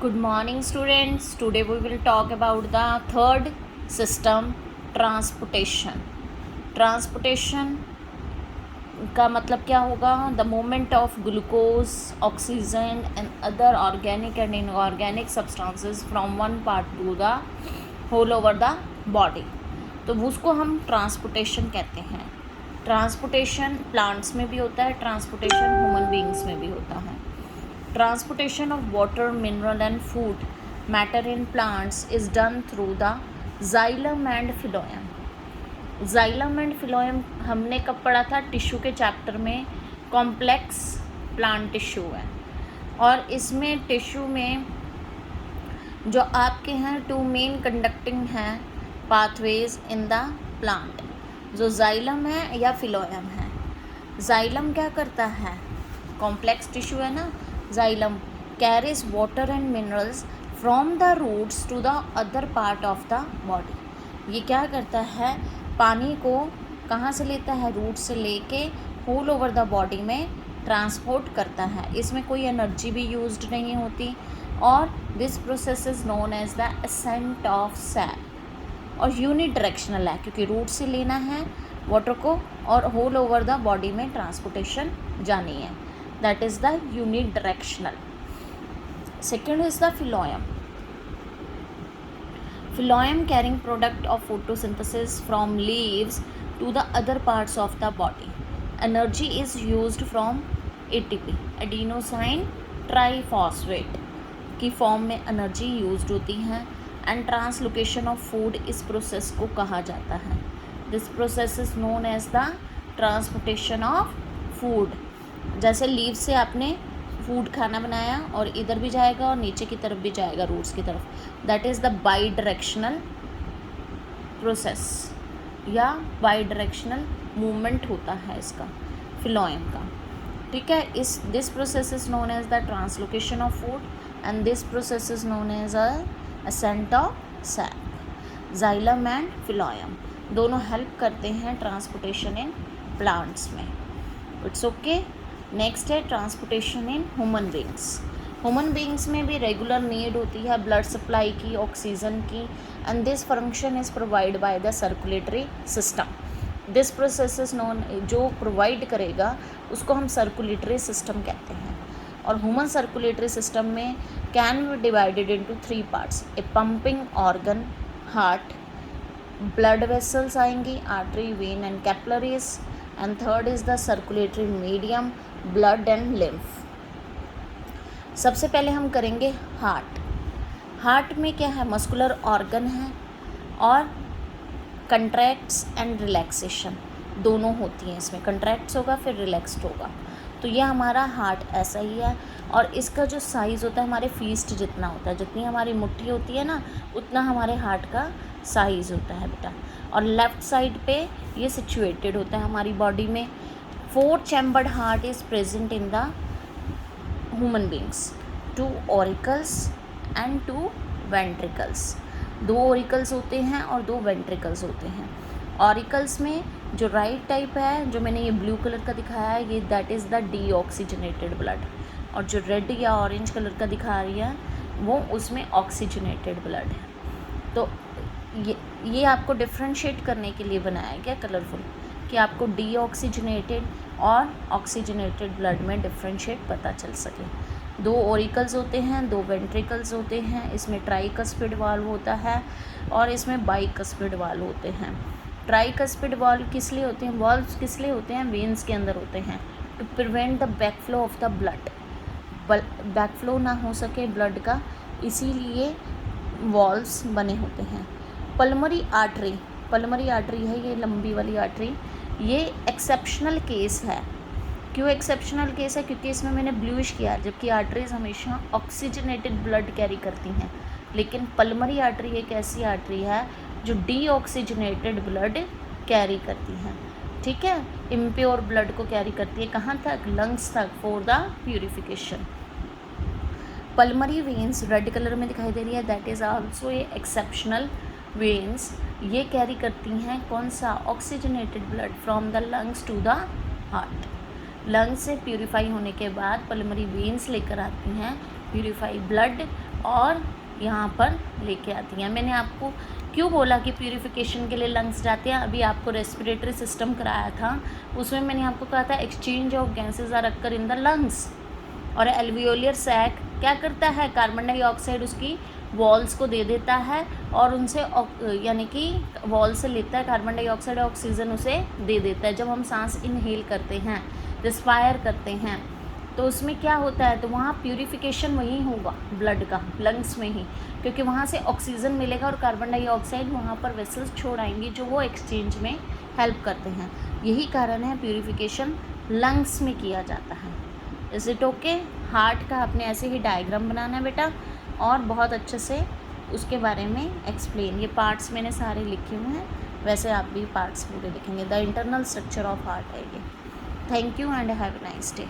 Good morning, students. Today we will talk about the third system, transportation. Transportation का मतलब क्या होगा? The movement of glucose, oxygen and other organic and inorganic substances from one part to the whole over the body. तो उसको हम transportation कहते हैं. Transportation plants में भी होता है, ट्रांसपोर्टेशन ह्यूमन बींग्स में भी होता है. Transportation of water, mineral and food matter in plants is done through the xylem and phloem. Xylem and phloem हमने कब पढ़ा था? टिश्यू के चैप्टर में. कॉम्प्लेक्स प्लांट टिश्यू है और इसमें टिश्यू में जो आपके हैं टू मेन कंडक्टिंग हैं पाथवेज इन द प्लांट, जो जाइलम है या फिलोएम है. जाइलम क्या करता है? कॉम्प्लेक्स टिश्यू है ना. Xylem carries water and minerals from the roots to the other part of the body. ये क्या करता है? पानी को कहाँ से लेता है? रूट से लेके होल ओवर द बॉडी में ट्रांसपोर्ट करता है. इसमें कोई एनर्जी भी यूज्ड नहीं होती और this process is known as the ascent of sap. और यूनिडायरेक्शनल है क्योंकि रूट से लेना है वाटर को और होल ओवर द बॉडी में ट्रांसपोर्टेशन जानी है. That is the unidirectional. Second is the phloem. Phloem carrying product of photosynthesis from leaves to the other parts of the body. Energy is used from ATP, adenosine triphosphate की form में energy used होती है. And translocation of food इस process को कहा जाता है. This process is known as the transportation of food. जैसे लीव से आपने फूड खाना बनाया और इधर भी जाएगा और नीचे की तरफ भी जाएगा रूट्स की तरफ. That is the bidirectional process या बाई डायरेक्शनल मूवमेंट होता है इसका फिलोएम का. ठीक है. इस this process is known as the translocation of food and this process is known as ascent of sap. Xylem and phloem दोनों help करते हैं ट्रांसपोर्टेशन इन प्लांट्स में. It's okay. नेक्स्ट है transportation in human beings. Human beings में भी regular need होती है blood supply की, ऑक्सीजन की, and this function is provide by the circulatory system. This process is known, जो प्रोवाइड करेगा उसको हम सर्कुलेटरी सिस्टम कहते हैं. और ह्यूमन सर्कुलेटरी सिस्टम में can be divided into 3 parts. A pumping organ heart, blood vessels आएंगी artery, vein and capillaries, and third is the circulatory medium blood and lymph. सबसे पहले हम करेंगे हार्ट. हार्ट में क्या है? मस्कुलर ऑर्गन है और कंट्रैक्ट्स एंड रिलैक्सेशन दोनों होती हैं इसमें. कंट्रैक्ट्स होगा फिर रिलैक्स्ड होगा. तो ये हमारा हार्ट ऐसा ही है और इसका जो साइज़ होता है हमारे फीस्ट जितना होता है, जितनी हमारी मुट्ठी होती है ना उतना हमारे हार्ट का साइज़ होता है बेटा. और लेफ़्ट साइड पे ये सिचुएटेड होता है हमारी बॉडी में. 4 chambered heart is present in the human beings. 2 auricles and 2 ventricles. 2 auricles होते हैं और 2 वेंट्रिकल्स होते हैं. ऑरिकल्स में जो राइट टाइप है, जो मैंने ये ब्लू कलर का दिखाया है, ये that is the deoxygenated blood. और जो रेड या ऑरेंज कलर का दिखा रही है वो उसमें ऑक्सीजनेटेड ब्लड है. तो ये आपको डिफ्रेंशिएट करने के लिए बनाया गया कलरफुल, कि आपको डीऑक्सीजनेटेड और ऑक्सीजनेटेड ब्लड में डिफ्रेंशिएट पता चल सके. 2 ऑरिकल्स होते हैं, 2 वेंट्रिकल्स होते हैं. इसमें ट्राइकस्पिड वाल्व होता है और इसमें बाइकस्पिड वाल्व होते हैं. ट्राइकस्पिड वाल्व किस लिए होते हैं? वाल्व्स किस लिए होते हैं? वेन्स के अंदर होते हैं to prevent the backflow of the blood. Backflow ना हो सके ब्लड का, इसीलिए वाल्व्स बने होते हैं. पल्मरी आर्टरी है ये लंबी वाली आर्टरी. ये एक्सेप्शनल केस है. क्यों एक्सेप्शनल केस है? क्योंकि इसमें मैंने ब्लूइश किया, जबकि आर्टरीज हमेशा ऑक्सीजनेटेड ब्लड कैरी करती हैं. लेकिन पल्मरी आर्टरी एक ऐसी आर्टरी है जो डीऑक्सीजनेटेड ब्लड कैरी करती हैं. ठीक है. इम्प्योर ब्लड को कैरी करती है कहाँ तक? लंग्स तक, for the purification. Pulmonary veins red colour में दिखाई दे रही है, that is also a exceptional veins. ये कैरी करती हैं कौन सा? Oxygenated blood from the lungs to the heart. Lungs से प्यूरिफाई होने के बाद पल्मरी वेन्स लेकर आती हैं प्यूरिफाई ब्लड और यहाँ पर लेके आती हैं। मैंने आपको क्यों बोला कि प्यूरिफिकेशन के लिए लंग्स जाते हैं, अभी आपको रेस्पिरेटरी सिस्टम कराया था, उसमें मैंने आपको कहा था exchange of gases are occur in the lungs. और एल्वियोलियर सैक क्या करता है, कार्बन डाइऑक्साइड उसकी वॉल्स को दे देता है और उनसे यानी कि वॉल से लेता है कार्बन डाइऑक्साइड, ऑक्सीजन उसे दे देता है। जब हम सांस इनहेल करते हैं, रिस्पायर करते हैं, तो उसमें क्या होता है, तो वहाँ प्यूरिफिकेशन वहीं होगा ब्लड का, लंग्स में ही, क्योंकि वहाँ से ऑक्सीजन मिलेगा और कार्बन डाइऑक्साइड वहाँ पर वेसल्स छोड़ आएंगी जो वो एक्सचेंज में हेल्प करते हैं। यही कारण है प्यूरिफिकेशन लंग्स में किया जाता है। Is it okay? हार्ट का आपने ऐसे ही डायग्राम बनाना है बेटा, और बहुत अच्छे से उसके बारे में एक्सप्लेन। ये पार्ट्स मैंने सारे लिखे हुए हैं, वैसे आप भी पार्ट्स पूरे लिखेंगे। The internal structure of heart है ये। Thank you and have a nice day.